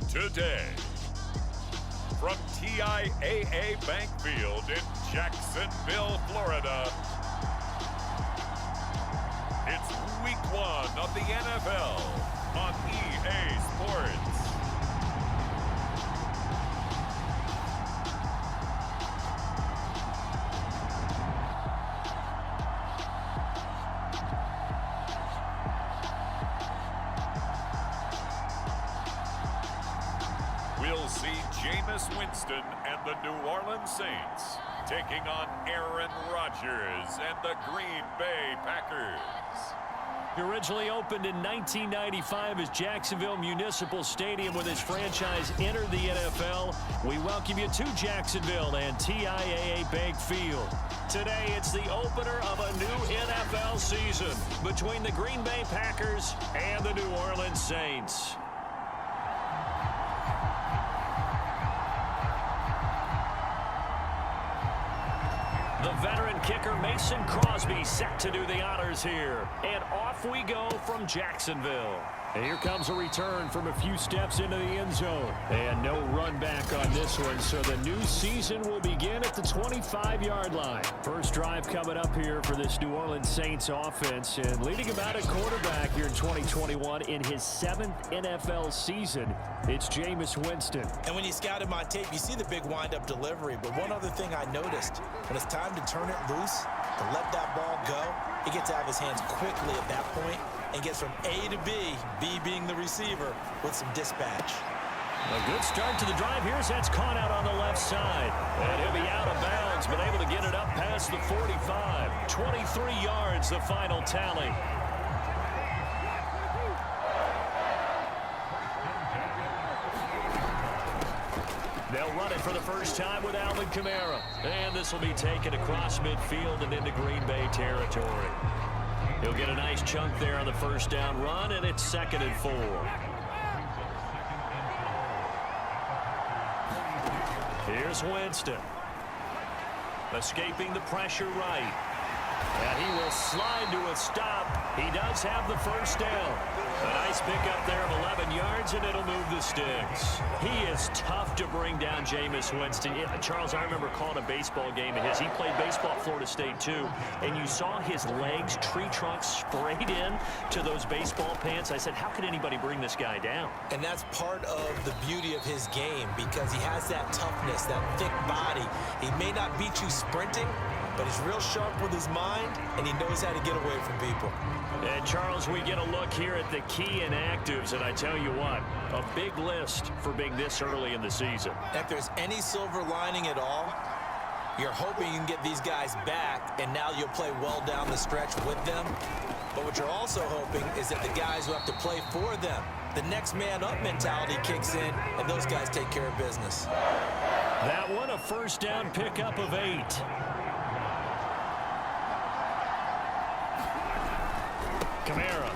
Today, from TIAA Bank Field in Jacksonville, Florida, it's Week 1 of the NFL on EA Sports. We'll see Jameis Winston and the New Orleans Saints taking on Aaron Rodgers and the Green Bay Packers. He originally opened in 1995 as Jacksonville Municipal Stadium when his franchise entered the NFL. We welcome you to Jacksonville and TIAA Bank Field. Today, it's the opener of a new NFL season between the Green Bay Packers and the New Orleans Saints. The veteran kicker Mason Crosby set to do the honors here. And off we go from Jacksonville. And here comes a return from a few steps into the end zone. And no run back on this one, so the new season will begin at the 25-yard line. First drive coming up here for this New Orleans Saints offense. And leading him out at quarterback here in 2021 in his 7th NFL season, it's Jameis Winston. And when you scout him on tape, you see the big wind-up delivery. But one other thing I noticed, when it's time to turn it loose, to let that ball go, he gets out of his hands quickly at that point and gets from A to B, B being the receiver, with some dispatch. A good start to the drive. Here's that's caught out on the left side. And he'll be out of bounds, but able to get it up past the 45. 23 yards, the final tally. They'll run it for the first time with Alvin Kamara. And this will be taken across midfield and into Green Bay territory. He'll get a nice chunk there on the first down run, and it's 2nd and 4. Here's Winston. Escaping the pressure right. And he will slide to a stop. He does have the first down. A nice pickup there of 11 yards, and it'll move the sticks. He is tough to bring down, Jameis Winston. Charles, I remember calling a baseball game of his. He played baseball at Florida State, too, and you saw his legs, tree trunks sprayed in to those baseball pants. I said, how could anybody bring this guy down? And that's part of the beauty of his game, because he has that toughness, that thick body. He may not beat you sprinting, but he's real sharp with his mind, and he knows how to get away from people. And, Charles, we get a look here at the key inactives, and I tell you what, a big list for being this early in the season. If there's any silver lining at all, you're hoping you can get these guys back, and now you'll play well down the stretch with them. But what you're also hoping is that the guys who have to play for them, the next man up mentality kicks in, and those guys take care of business. That one, a first down pickup of 8. Kamara.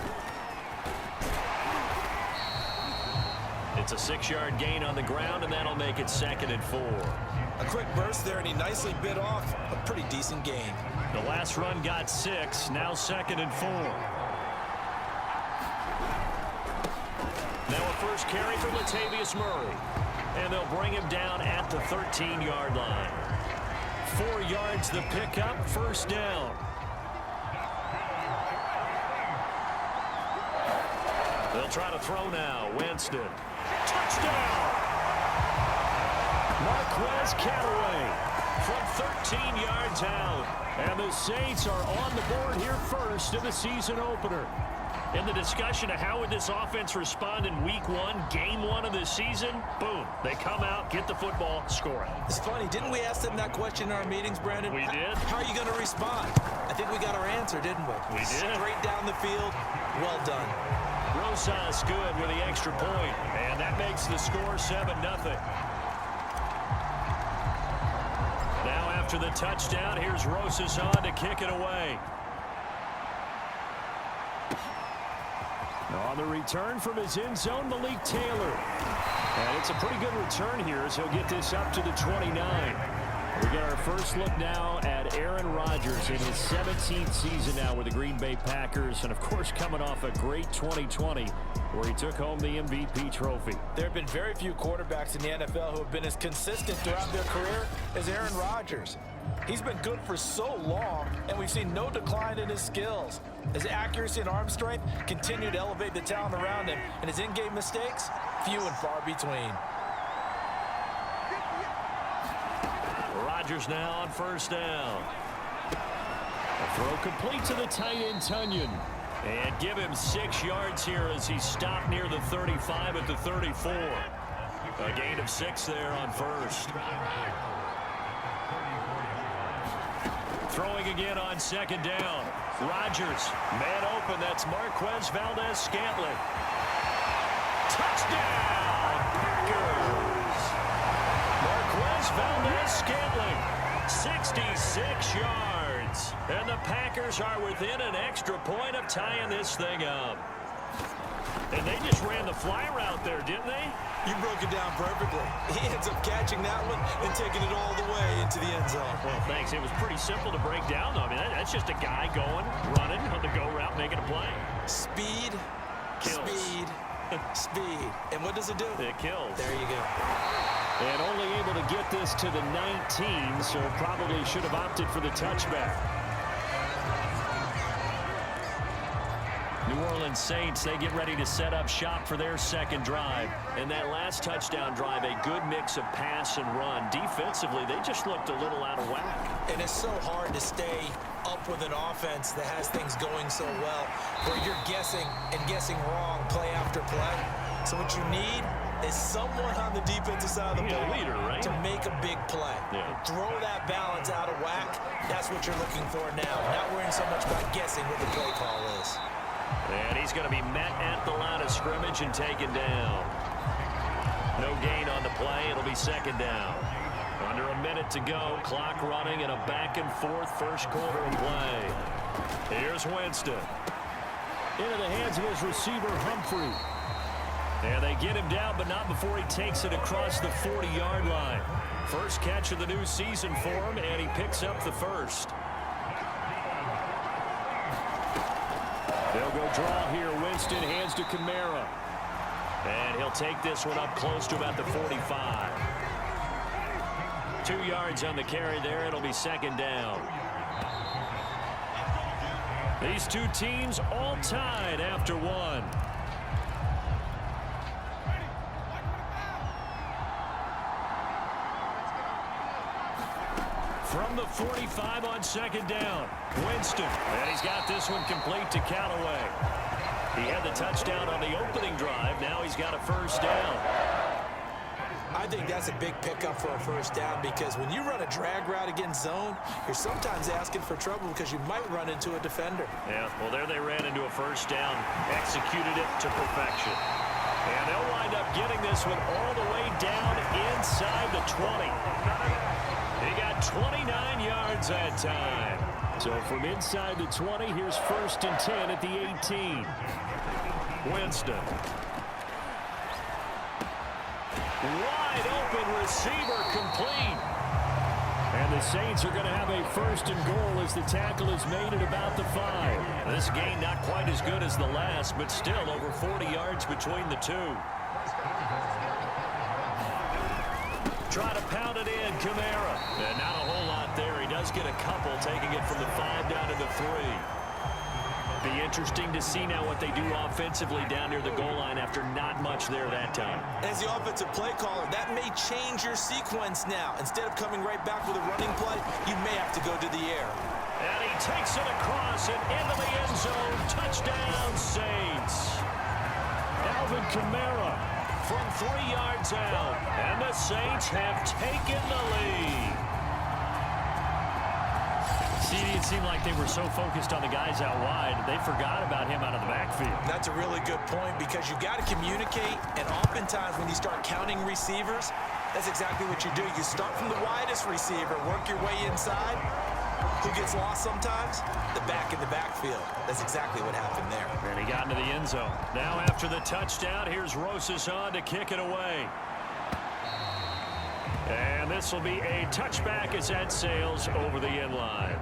It's a 6-yard gain on the ground, and that'll make it 2nd and 4. A quick burst there, and he nicely bit off a pretty decent gain. The last run got 6, now 2nd and 4. Now a first carry for Latavius Murray, and they'll bring him down at the 13-yard line. 4 yards the pickup, first down. They'll try to throw now. Winston. Touchdown! Marquez Callaway from 13 yards out. And the Saints are on the board here first in the season opener. In the discussion of how would this offense respond in Week 1, Game 1 of the season, boom, they come out, get the football, score it. It's funny, didn't we ask them that question in our meetings, Brandon? We did. How are you going to respond? I think we got our answer, didn't we? We did. Straight down the field, well done. Rosas good with the extra point, and that makes the score 7-0. Now after the touchdown, here's Rosas on to kick it away. On the return from his end zone, Malik Taylor. And it's a pretty good return here as he'll get this up to the 29. We get our first look now at Aaron Rodgers in his 17th season now with the Green Bay Packers, and of course coming off a great 2020 where he took home the MVP trophy. There have been very few quarterbacks in the NFL who have been as consistent throughout their career as Aaron Rodgers. He's been good for so long, and we've seen no decline in his skills. His accuracy and arm strength continue to elevate the talent around him, and his in-game mistakes, few and far between. Rodgers now on first down. A throw complete to the tight end, Tunyon. And give him 6 yards here as he stopped near the 35 at the 34. A gain of 6 there on first. Throwing again on second down. Rodgers, man open. That's Marquez Valdez-Scantling. Touchdown, Packers! Marquez Valdez-Scantling, 66 yards. And the Packers are within an extra point of tying this thing up. And they just ran the fly route there, didn't they? You broke it down perfectly. He ends up catching that one and taking it all the way into the end zone. Well, thanks. It was pretty simple to break down, though. I mean, that's just a guy going, running on the go route, making a play. Speed, Kills. speed, speed. And what does it do? It kills. There you go. And only able to get this to the 19, so probably should have opted for the touchback. New Orleans Saints, they get ready to set up shop for their second drive. And that last touchdown drive, a good mix of pass and run. Defensively, they just looked a little out of whack. And it's so hard to stay up with an offense that has things going so well, where you're guessing and guessing wrong play after play. So what you need is someone on the defensive side of the ball leader, right? to make a big play. Yeah. Throw that balance out of whack. That's what you're looking for now. Not worrying so much about guessing what the play call is. And he's going to be met at the line of scrimmage and taken down. No gain on the play. It'll be second down. Under a minute to go. Clock running and a back-and-forth first quarter of play. Here's Winston. Into the hands of his receiver, Humphrey. And they get him down, but not before he takes it across the 40-yard line. First catch of the new season for him, and he picks up the first. They'll go draw here. Winston hands to Kamara. And he'll take this one up close to about the 45. 2 yards on the carry there. It'll be second down. These two teams all tied after one. From the 45 on second down, Winston. And he's got this one complete to Callaway. He had the touchdown on the opening drive. Now he's got a first down. I think that's a big pickup for a first down, because when you run a drag route against zone, you're sometimes asking for trouble because you might run into a defender. Yeah, well, there they ran into a first down, executed it to perfection. And they'll wind up getting this one all the way down inside the 20. He got 29 yards that time. So from inside the 20, here's first and 10 at the 18. Winston. Wide open receiver complete. And the Saints are going to have a first and goal as the tackle is made at about the 5. This gain not quite as good as the last, but still over 40 yards between the two. Try to pound it in, Kamara. And not a whole lot there. He does get a couple, taking it from the 5 down to the 3. Be interesting to see now what they do offensively down near the goal line after not much there that time. As the offensive play caller, that may change your sequence now. Instead of coming right back with a running play, you may have to go to the air. And he takes it across and into the end zone. Touchdown, Saints. Alvin Kamara from 3 yards out. And the Saints have taken the lead. It seemed like they were so focused on the guys out wide, they forgot about him out of the backfield. That's a really good point, because you got to communicate, and oftentimes when you start counting receivers, that's exactly what you do. You start from the widest receiver, work your way inside. Who gets lost sometimes? The back in the backfield. That's exactly what happened there. And he got into the end zone. Now after the touchdown, here's Rosas on to kick it away. And this will be a touchback as that sails over the end line.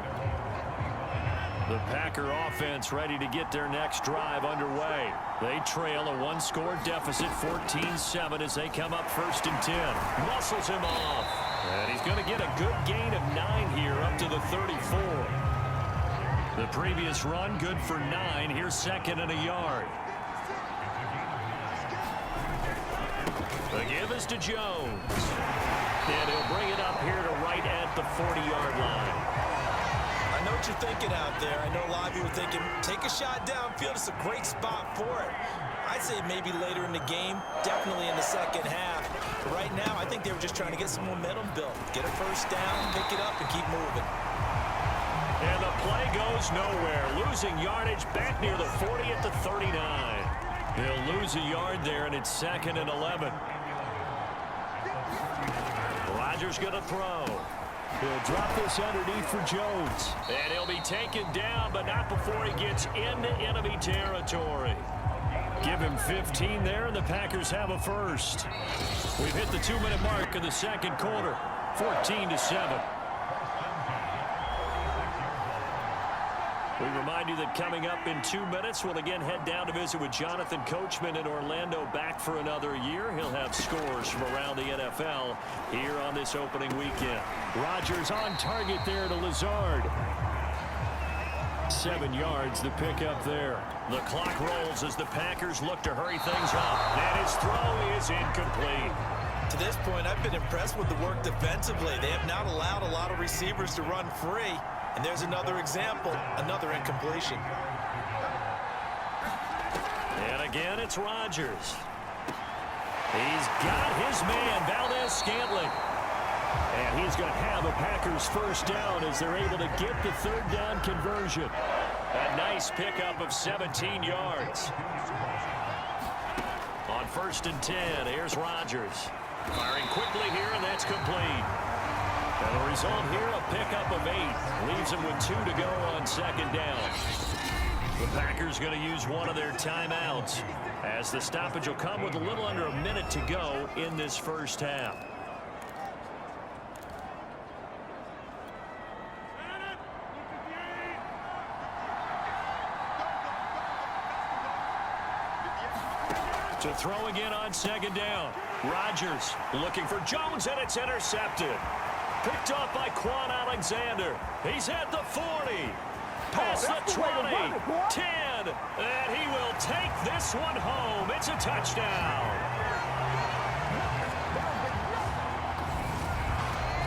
The Packer offense ready to get their next drive underway. They trail a one-score deficit, 14-7, as they come up 1st and 10. Muscles him off. And he's going to get a good gain of 9 here up to the 34. The previous run, good for 9. Here's 2nd and a yard. The give is to Jones. And he'll bring it up here to right at the 40-yard line. I know what you're thinking out there. I know a lot of you are thinking, take a shot downfield. It's a great spot for it. I'd say maybe later in the game, definitely in the second half. But right now, I think they were just trying to get some momentum built. Get a first down, pick it up, and keep moving. And the play goes nowhere. Losing yardage back near the 40 at the 39. They'll lose a yard there, and it's 2nd and 11. Rodgers going to throw. He'll drop this underneath for Jones. And he'll be taken down, but not before he gets into enemy territory. Give him 15 there, and the Packers have a first. We've hit the 2-minute mark of the second quarter, 14-7. We remind you that coming up in 2 minutes, we'll again head down to visit with Jonathan Coachman in Orlando, back for another year. He'll have scores from around the NFL here on this opening weekend. Rodgers on target there to Lazard. 7 yards, the pickup there. The clock rolls as the Packers look to hurry things up. And his throw is incomplete. To this point, I've been impressed with the work defensively. They have not allowed a lot of receivers to run free. And there's another example, another incompletion. And again, it's Rodgers. He's got his man, Valdez-Scantling. And he's going to have a Packers first down as they're able to get the 3rd down conversion. A nice pickup of 17 yards. On 1st and 10, here's Rodgers. Firing quickly here, and that's complete. And the result here, a pickup of 8. Leaves him with 2 to go on 2nd down. The Packers going to use one of their timeouts, as the stoppage will come with a little under a minute to go in this first half. To throw again on 2nd down. Rodgers looking for Jones, and it's intercepted. Picked off by Quan Alexander. He's at the 40. Past the 20. 10. And he will take this one home. It's a touchdown.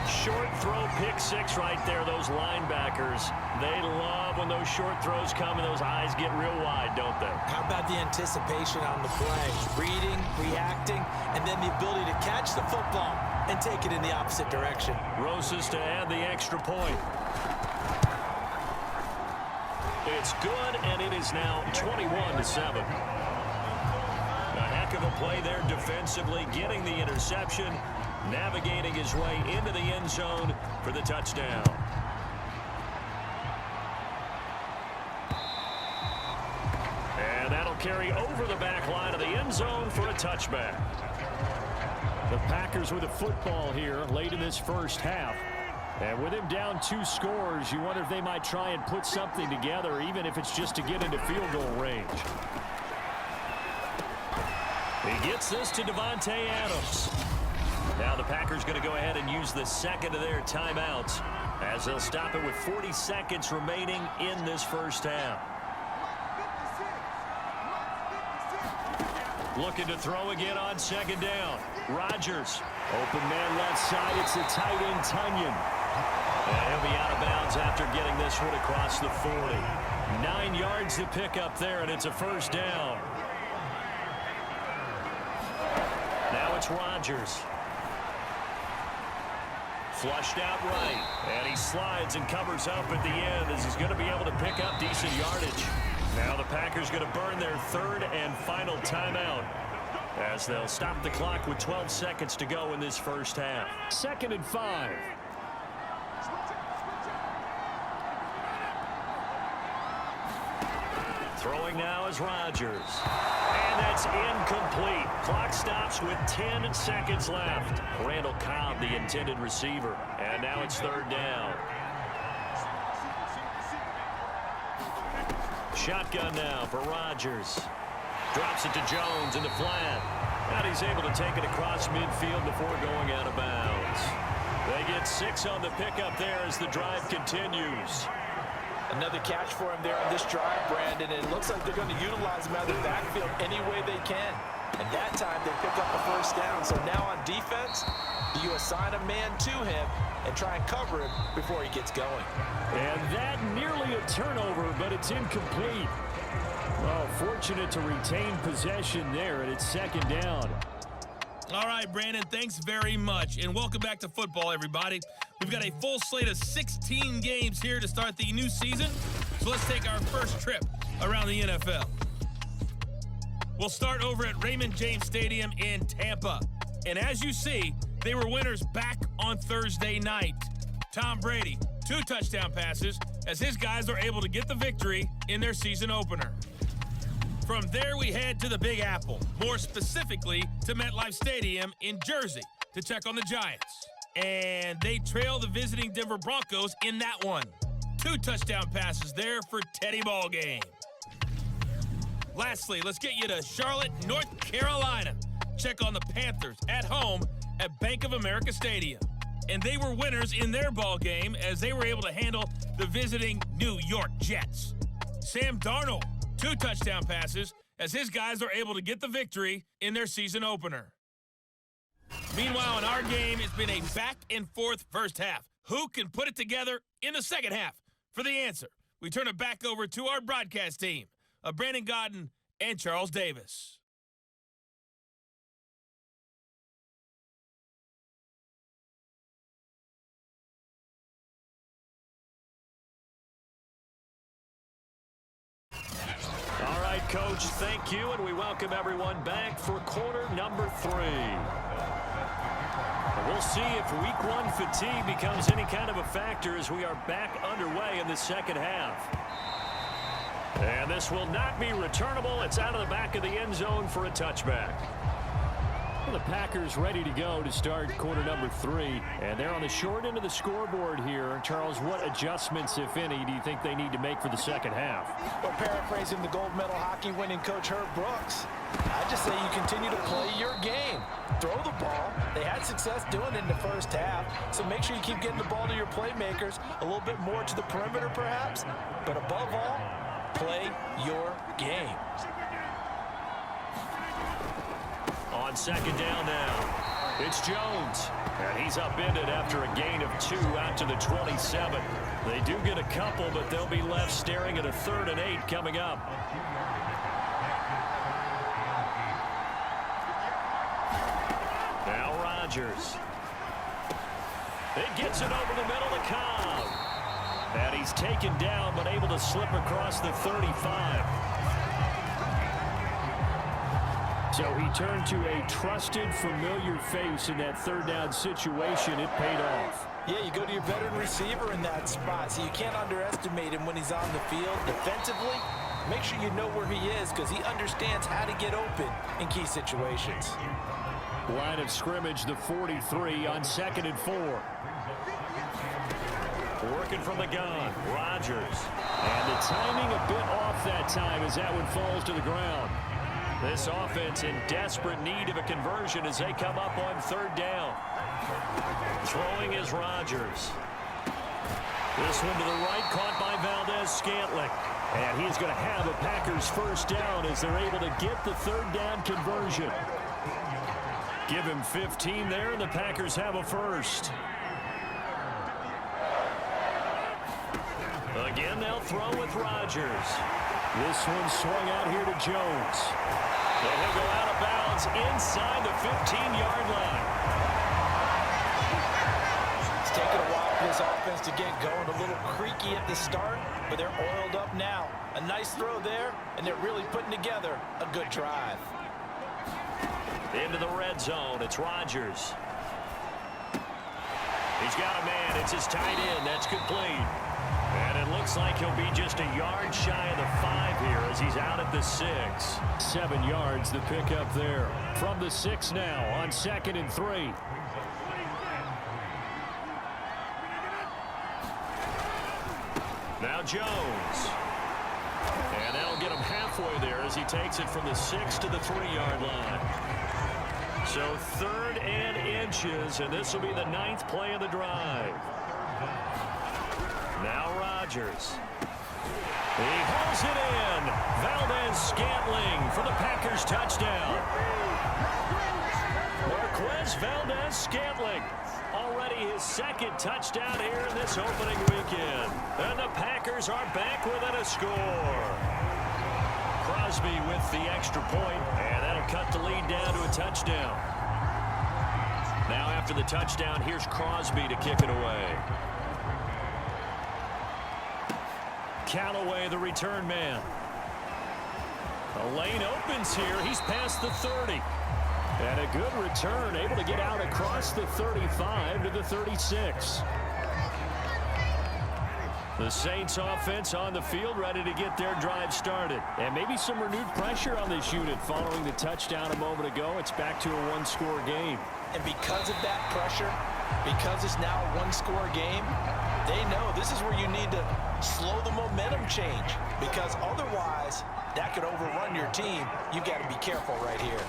Short throw, pick 6 right there. Those linebackers, they love when those short throws come and those eyes get real wide, don't they? How about the anticipation on the play? Reading, reacting, and then the ability to catch the football and take it in the opposite direction. Rosas to add the extra point. It's good, and it is now 21-7. A heck of a play there defensively, getting the interception, navigating his way into the end zone for the touchdown. And that'll carry over the back line of the end zone for a touchback. The Packers with the football here late in this first half. And with him down 2 scores, you wonder if they might try and put something together, even if it's just to get into field goal range. He gets this to Devontae Adams. Now the Packers going to go ahead and use the 2nd of their timeouts, as they'll stop it with 40 seconds remaining in this first half. Looking to throw again on 2nd down. Rodgers. Open man left side. It's the tight end, Tunyon. And he'll be out of bounds after getting this one across the 40. 9 yards to pick up there, and it's a first down. Now it's Rodgers. Flushed out right. And he slides and covers up at the end as he's going to be able to pick up decent yardage. Now the Packers going to burn their 3rd and final timeout, as they'll stop the clock with 12 seconds to go in this first half. 2nd and 5. Throwing now is Rodgers. And that's incomplete. Clock stops snaps with 10 seconds left. Randall Cobb, the intended receiver. And now it's third down. Shotgun now for Rodgers. Drops it to Jones in the flat. And he's able to take it across midfield before going out of bounds. They get 6 on the pickup there as the drive continues. Another catch for him there on this drive, Brandon. And it looks like they're going to utilize him out of the backfield any way they can. And that time they pick up a first down. So now on defense, you assign a man to him and try and cover him before he gets going. And that nearly a turnover, but it's incomplete. Well, fortunate to retain possession there, and it's second down. All right, Brandon, thanks very much. And welcome back to football, everybody. We've got a full slate of 16 games here to start the new season. So let's take our first trip around the NFL. We'll start over at Raymond James Stadium in Tampa. And as you see, they were winners back on Thursday night. Tom Brady, 2 touchdown passes as his guys are able to get the victory in their season opener. From there, we head to the Big Apple, more specifically to MetLife Stadium in Jersey to check on the Giants. And they trail the visiting Denver Broncos in that one. 2 touchdown passes there for Teddy Ballgame. Lastly, let's get you to Charlotte, North Carolina. Check on the Panthers at home at Bank of America Stadium. And they were winners in their ball game as they were able to handle the visiting New York Jets. Sam Darnold, 2 touchdown passes as his guys are able to get the victory in their season opener. Meanwhile, in our game, it's been a back-and-forth first half. Who can put it together in the second half? For the answer, we turn it back over to our broadcast team of Brandon Godden and Charles Davis. All right, Coach, thank you, and we welcome everyone back for quarter number 3. We'll see if week 1 fatigue becomes any kind of a factor as we are back underway in the second half. And this will not be returnable. It's out of the back of the end zone for a touchback. Well, the Packers ready to go to start quarter number 3. And they're on the short end of the scoreboard here. Charles, what adjustments, if any, do you think they need to make for the second half? Well, paraphrasing the gold medal hockey winning coach Herb Brooks, I just say you continue to play your game. Throw the ball. They had success doing it in the first half, so make sure you keep getting the ball to your playmakers, a little bit more to the perimeter perhaps, but above all, play your game. On second down now, it's Jones. And he's upended after a gain of 2 out to the 27. They do get a couple, but they'll be left staring at a 3rd and 8 coming up. Now Rodgers. It gets it over the middle to Cobb. And he's taken down, but able to slip across the 35. So he turned to a trusted, familiar face in that 3rd down situation. It paid off. Yeah, you go to your veteran receiver in that spot, so you can't underestimate him when he's on the field. Defensively, make sure you know where he is because he understands how to get open in key situations. Line of scrimmage, the 43 on 2nd and 4. Working from the gun, Rodgers. And the timing a bit off that time as that one falls to the ground. This offense in desperate need of a conversion as they come up on 3rd down. Throwing is Rodgers. This one to the right, caught by Valdez-Scantling. And he's going to have a Packers first down as they're able to get the 3rd down conversion. Give him 15 there, and the Packers have a first. Again, they'll throw with Rodgers. This one swung out here to Jones. And he'll go out of bounds inside the 15-yard line. It's taken a while for this offense to get going. A little creaky at the start, but they're oiled up now. A nice throw there, and they're really putting together a good drive. Into the red zone, it's Rodgers. He's got a man, it's his tight end, that's complete. And it looks like he'll be just a yard shy of the 5 here as he's out at the 6. 7 yards, the pickup there. From the 6 now on 2nd and 3. Now Jones. And that'll get him halfway there as he takes it from the 6 to the 3-yard line. So 3rd and inches, and this will be the 9th play of the drive. Now Rodgers. He hauls it in. Valdez-Scantling for the Packers touchdown. Marquez Valdez-Scantling. Already his 2nd touchdown here in this opening weekend. And the Packers are back within a score. Crosby with the extra point, and that'll cut the lead down to a touchdown. Now after the touchdown, here's Crosby to kick it away. Callaway, the return man. The lane opens here. He's past the 30. And a good return, able to get out across the 35 to the 36. The Saints offense on the field, ready to get their drive started. And maybe some renewed pressure on this unit following the touchdown a moment ago. It's back to a one-score game. And because of that pressure, because it's now a one-score game, they know this is where you need to slow the momentum change, because otherwise that could overrun your team. You've got to be careful right here.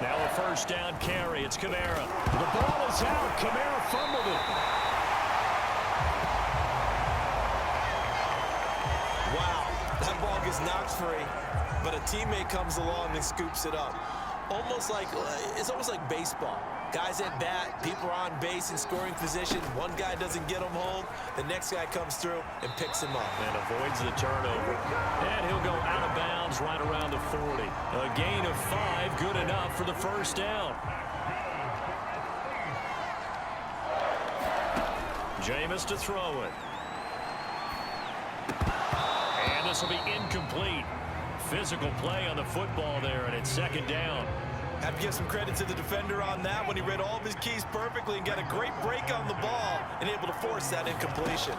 Now a first down carry. It's Kamara. The ball is out. Kamara fumbled it. Wow, that ball gets knocked free, but a teammate comes along and scoops it up. It's almost like baseball. Guys at bat, people are on base in scoring position. One guy doesn't get him home. The next guy comes through and picks him up. And avoids the turnover. And he'll go out of bounds right around the 40. A gain of 5, good enough for the first down. Jameis to throw it. And this will be incomplete. Physical play on the football there, and it's 2nd down. Have to give some credit to the defender on that when he read all of his keys perfectly and got a great break on the ball and able to force that incompletion.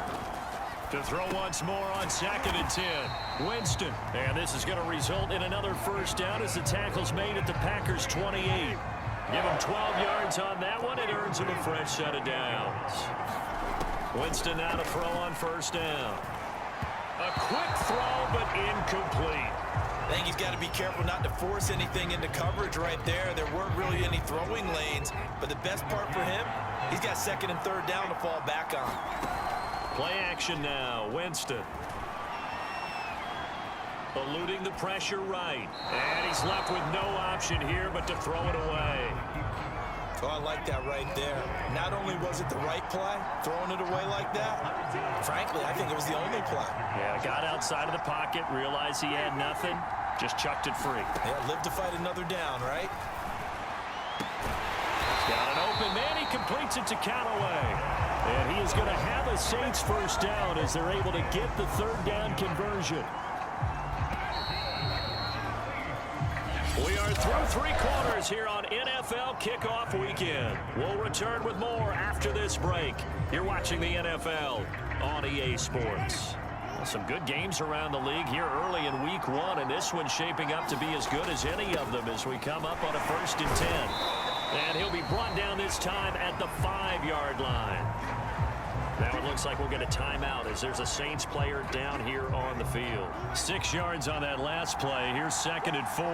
To throw once more on 2nd and 10. Winston. And this is going to result in another first down as the tackle's made at the Packers' 28. Give him 12 yards on that one. It earns him a fresh set of downs. Winston now to throw on first down. A quick throw, but incomplete. I think he's got to be careful not to force anything into coverage right there. There weren't really any throwing lanes, but the best part for him, he's got 2nd and 3rd down to fall back on. Play action now. Winston. Eluding the pressure right. And he's left with no option here but to throw it away. Oh, I like that right there. Not only was it the right play, throwing it away like that, frankly, I think it was the only play. Yeah, got outside of the pocket, realized he had nothing, just chucked it free. Yeah, live to fight another down, right? He's got an open man. He completes it to Callaway. And he is going to have a Saints first down as they're able to get the 3rd down conversion. We are through 3 quarters here on NFL Kickoff Weekend. We'll return with more after this break. You're watching the NFL on EA Sports. Well, some good games around the league here early in Week 1, and this one's shaping up to be as good as any of them as we come up on a 1st and 10. And he'll be brought down this time at the 5-yard line. Now it looks like we'll get a timeout as there's a Saints player down here on the field. 6 yards on that last play. Here's 2nd and 4.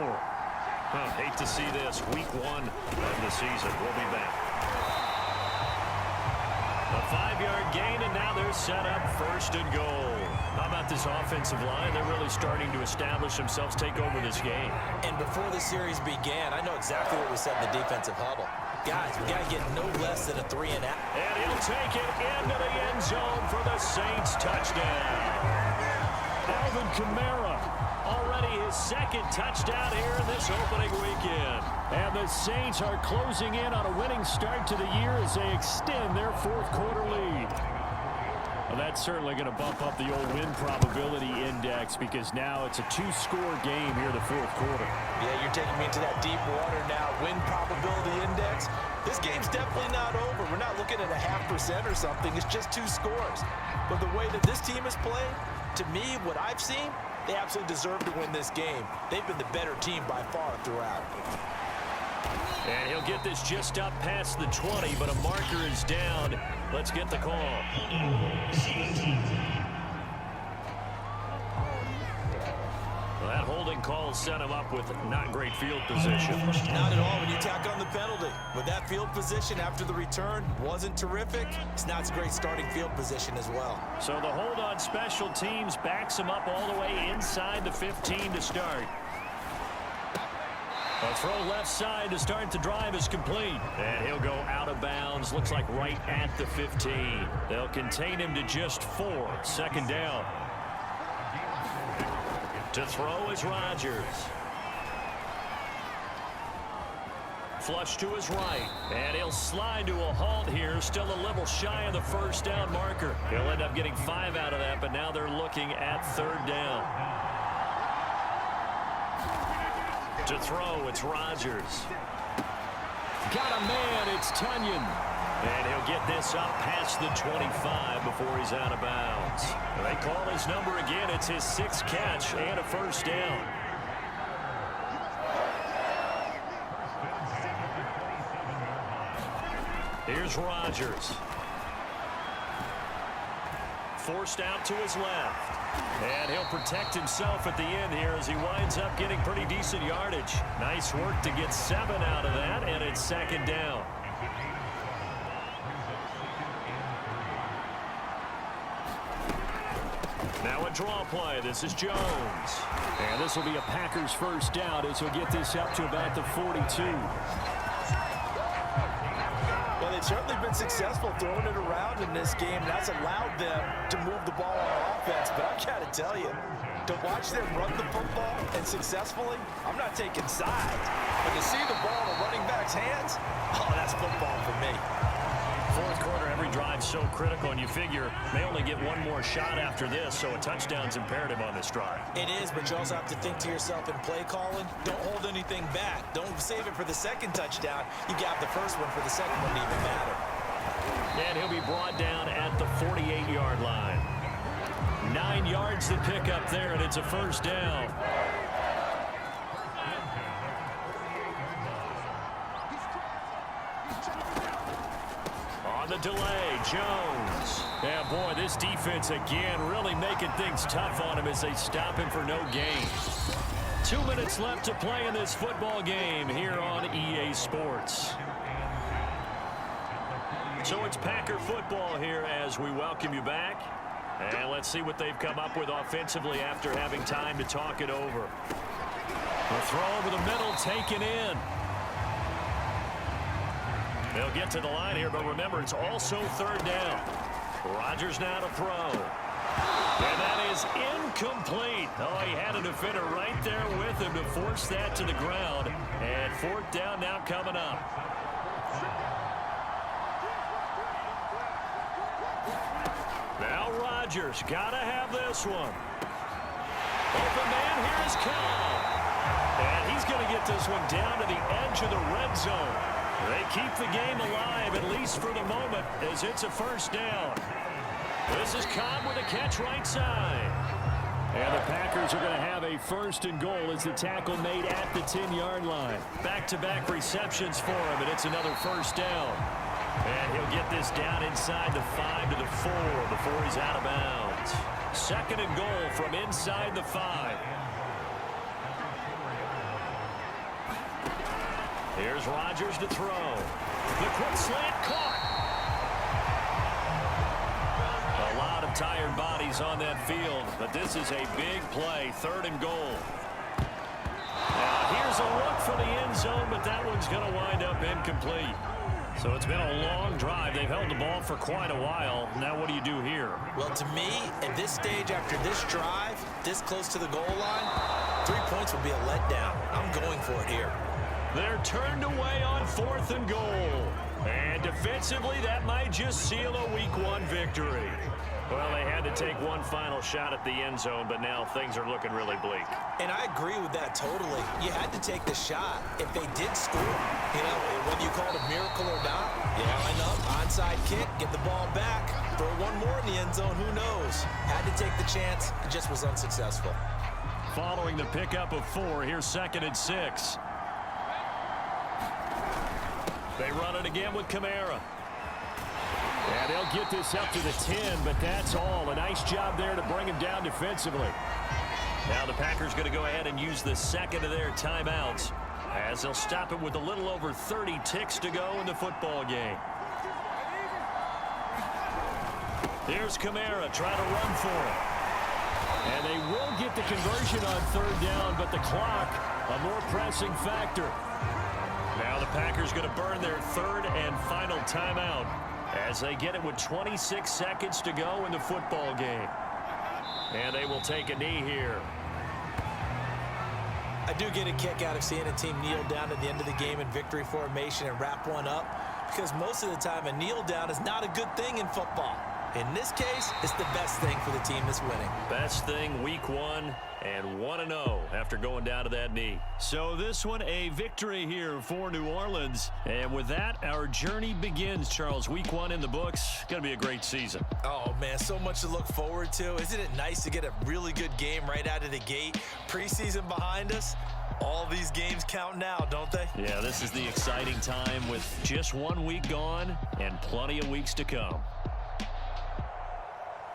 Well, hate to see this. Week 1 of the season. We'll be back. A 5-yard gain, and now they're set up 1st and goal. How about this offensive line? They're really starting to establish themselves, take over this game. And before the series began, I know exactly what we said in the defensive huddle. Guys, we got to get no less than a 3 and out. And he'll take it into the end zone for the Saints touchdown. Alvin Kamara. Already his 2nd touchdown here in this opening weekend. And the Saints are closing in on a winning start to the year as they extend their 4th quarter lead. Well, that's certainly going to bump up the old win probability index because now it's a 2-score game here in the 4th quarter. Yeah, you're taking me into that deep water now. Win probability index, This game's definitely not over. We're not looking at a 0.5% or something. It's just 2 scores. But the way that this team has played, to me, what I've seen, they absolutely deserve to win this game. They've been the better team by far throughout. And he'll get this just up past the 20, but a marker is down. Let's get the call. Well, that holding call set him up with not great field position. Not at all when you tack on the penalty. With that field position after the return wasn't terrific, it's not a great starting field position as well. So the hold on special teams backs him up all the way inside the 15 to start. A throw left side to start the drive is complete. And he'll go out of bounds. Looks like right at the 15. They'll contain him to just 4. Second down. To throw is Rodgers. Flush to his right. And he'll slide to a halt here. Still a little shy of the first down marker. He'll end up getting 5 out of that, but now they're looking at third down. To throw, it's Rodgers. Got a man, it's Tunyon. And he'll get this up past the 25 before he's out of bounds. They call his number again. It's his 6th catch and a first down. Here's Rodgers. Forced out to his left. And he'll protect himself at the end here as he winds up getting pretty decent yardage. Nice work to get 7 out of that, and it's second down. Now a draw play. This is Jones. And this will be a Packers first down as he'll get this up to about the 42. Well, they've certainly been successful throwing it around in this game. That's allowed them to move the ball on offense. But I've got to tell you, to watch them run the football and successfully, I'm not taking sides. But to see the ball in a running back's hands, oh, that's football for me. Fourth quarter, every drive so critical, and you figure they only get one more shot after this, so a touchdown's imperative on this drive. It is, but you also have to think to yourself in play calling, don't hold anything back. Don't save it for the second touchdown. You got the first one for the second one to even matter. And he'll be brought down at the 48-yard line. 9 yards to pick up there, and it's a first down. On the delay, Jones. Yeah, boy, this defense again really making things tough on him as they stop him for no gain. 2 minutes left to play in this football game here on EA Sports. So it's Packer football here as we welcome you back. And let's see what they've come up with offensively after having time to talk it over. The throw over the middle taken in. They'll get to the line here, but remember, it's also third down. Rodgers now to throw. And that is incomplete. Oh, he had a defender right there with him to force that to the ground. And fourth down now coming up. Now Rodgers, gotta have this one. Open man, here is Cobb. And he's going to get this one down to the edge of the red zone. They keep the game alive, at least for the moment, as it's a first down. This is Cobb with a catch right side. And the Packers are going to have a first and goal as the tackle made at the 10-yard line. Back-to-back receptions for him, and it's another first down. And he'll get this down inside the 5 to the 4 before he's out of bounds. Second and goal from inside the 5. Here's Rodgers to throw. The quick slant caught. A lot of tired bodies on that field, but this is a big play. Third and goal. Now here's a look for the end zone, but that one's going to wind up incomplete. So it's been a long drive. They've held the ball for quite a while. Now what do you do here? Well, to me, at this stage after this drive, this close to the goal line, 3 points would be a letdown. I'm going for it here. They're turned away on fourth and goal. And defensively, that might just seal a Week 1 victory. Well, they had to take one final shot at the end zone, but now things are looking really bleak. And I agree with that totally. You had to take the shot if they did score. You know, whether you call it a miracle tackle or not. Yeah, line up, onside kick, get the ball back, throw one more in the end zone, who knows? Had to take the chance, it just was unsuccessful. Following the pickup of 4, here's 2nd and 6. They run it again with Kamara. And they'll get this up to the 10, but that's all. A nice job there to bring him down defensively. Now the Packers going to go ahead and use the second of their timeouts as they'll stop it with a little over 30 ticks to go in the football game. Here's Kamara trying to run for it. And they will get the conversion on 3rd down, but the clock, a more pressing factor. Now the Packers going to burn their 3rd and final timeout as they get it with 26 seconds to go in the football game. And they will take a knee here. I do get a kick out of seeing a team kneel down at the end of the game in victory formation and wrap one up, because most of the time a kneel down is not a good thing in football. In this case, it's the best thing for the team that's winning. Best thing week 1 and 1-0 after going down to that knee. So this one a victory here for New Orleans. And with that, our journey begins, Charles. Week 1 in the books. Going to be a great season. Oh, man, so much to look forward to. Isn't it nice to get a really good game right out of the gate? Preseason behind us. All these games count now, don't they? Yeah, this is the exciting time with just 1 week gone and plenty of weeks to come.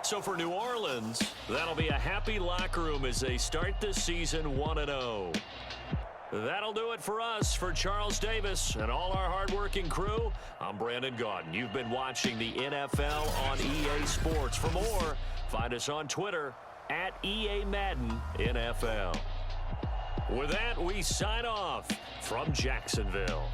So for New Orleans, that'll be a happy locker room as they start this season 1-0. That'll do it for us. For Charles Davis and all our hardworking crew, I'm Brandon Gaudin. You've been watching the NFL on EA Sports. For more, find us on Twitter at EA Madden NFL. With that, we sign off from Jacksonville.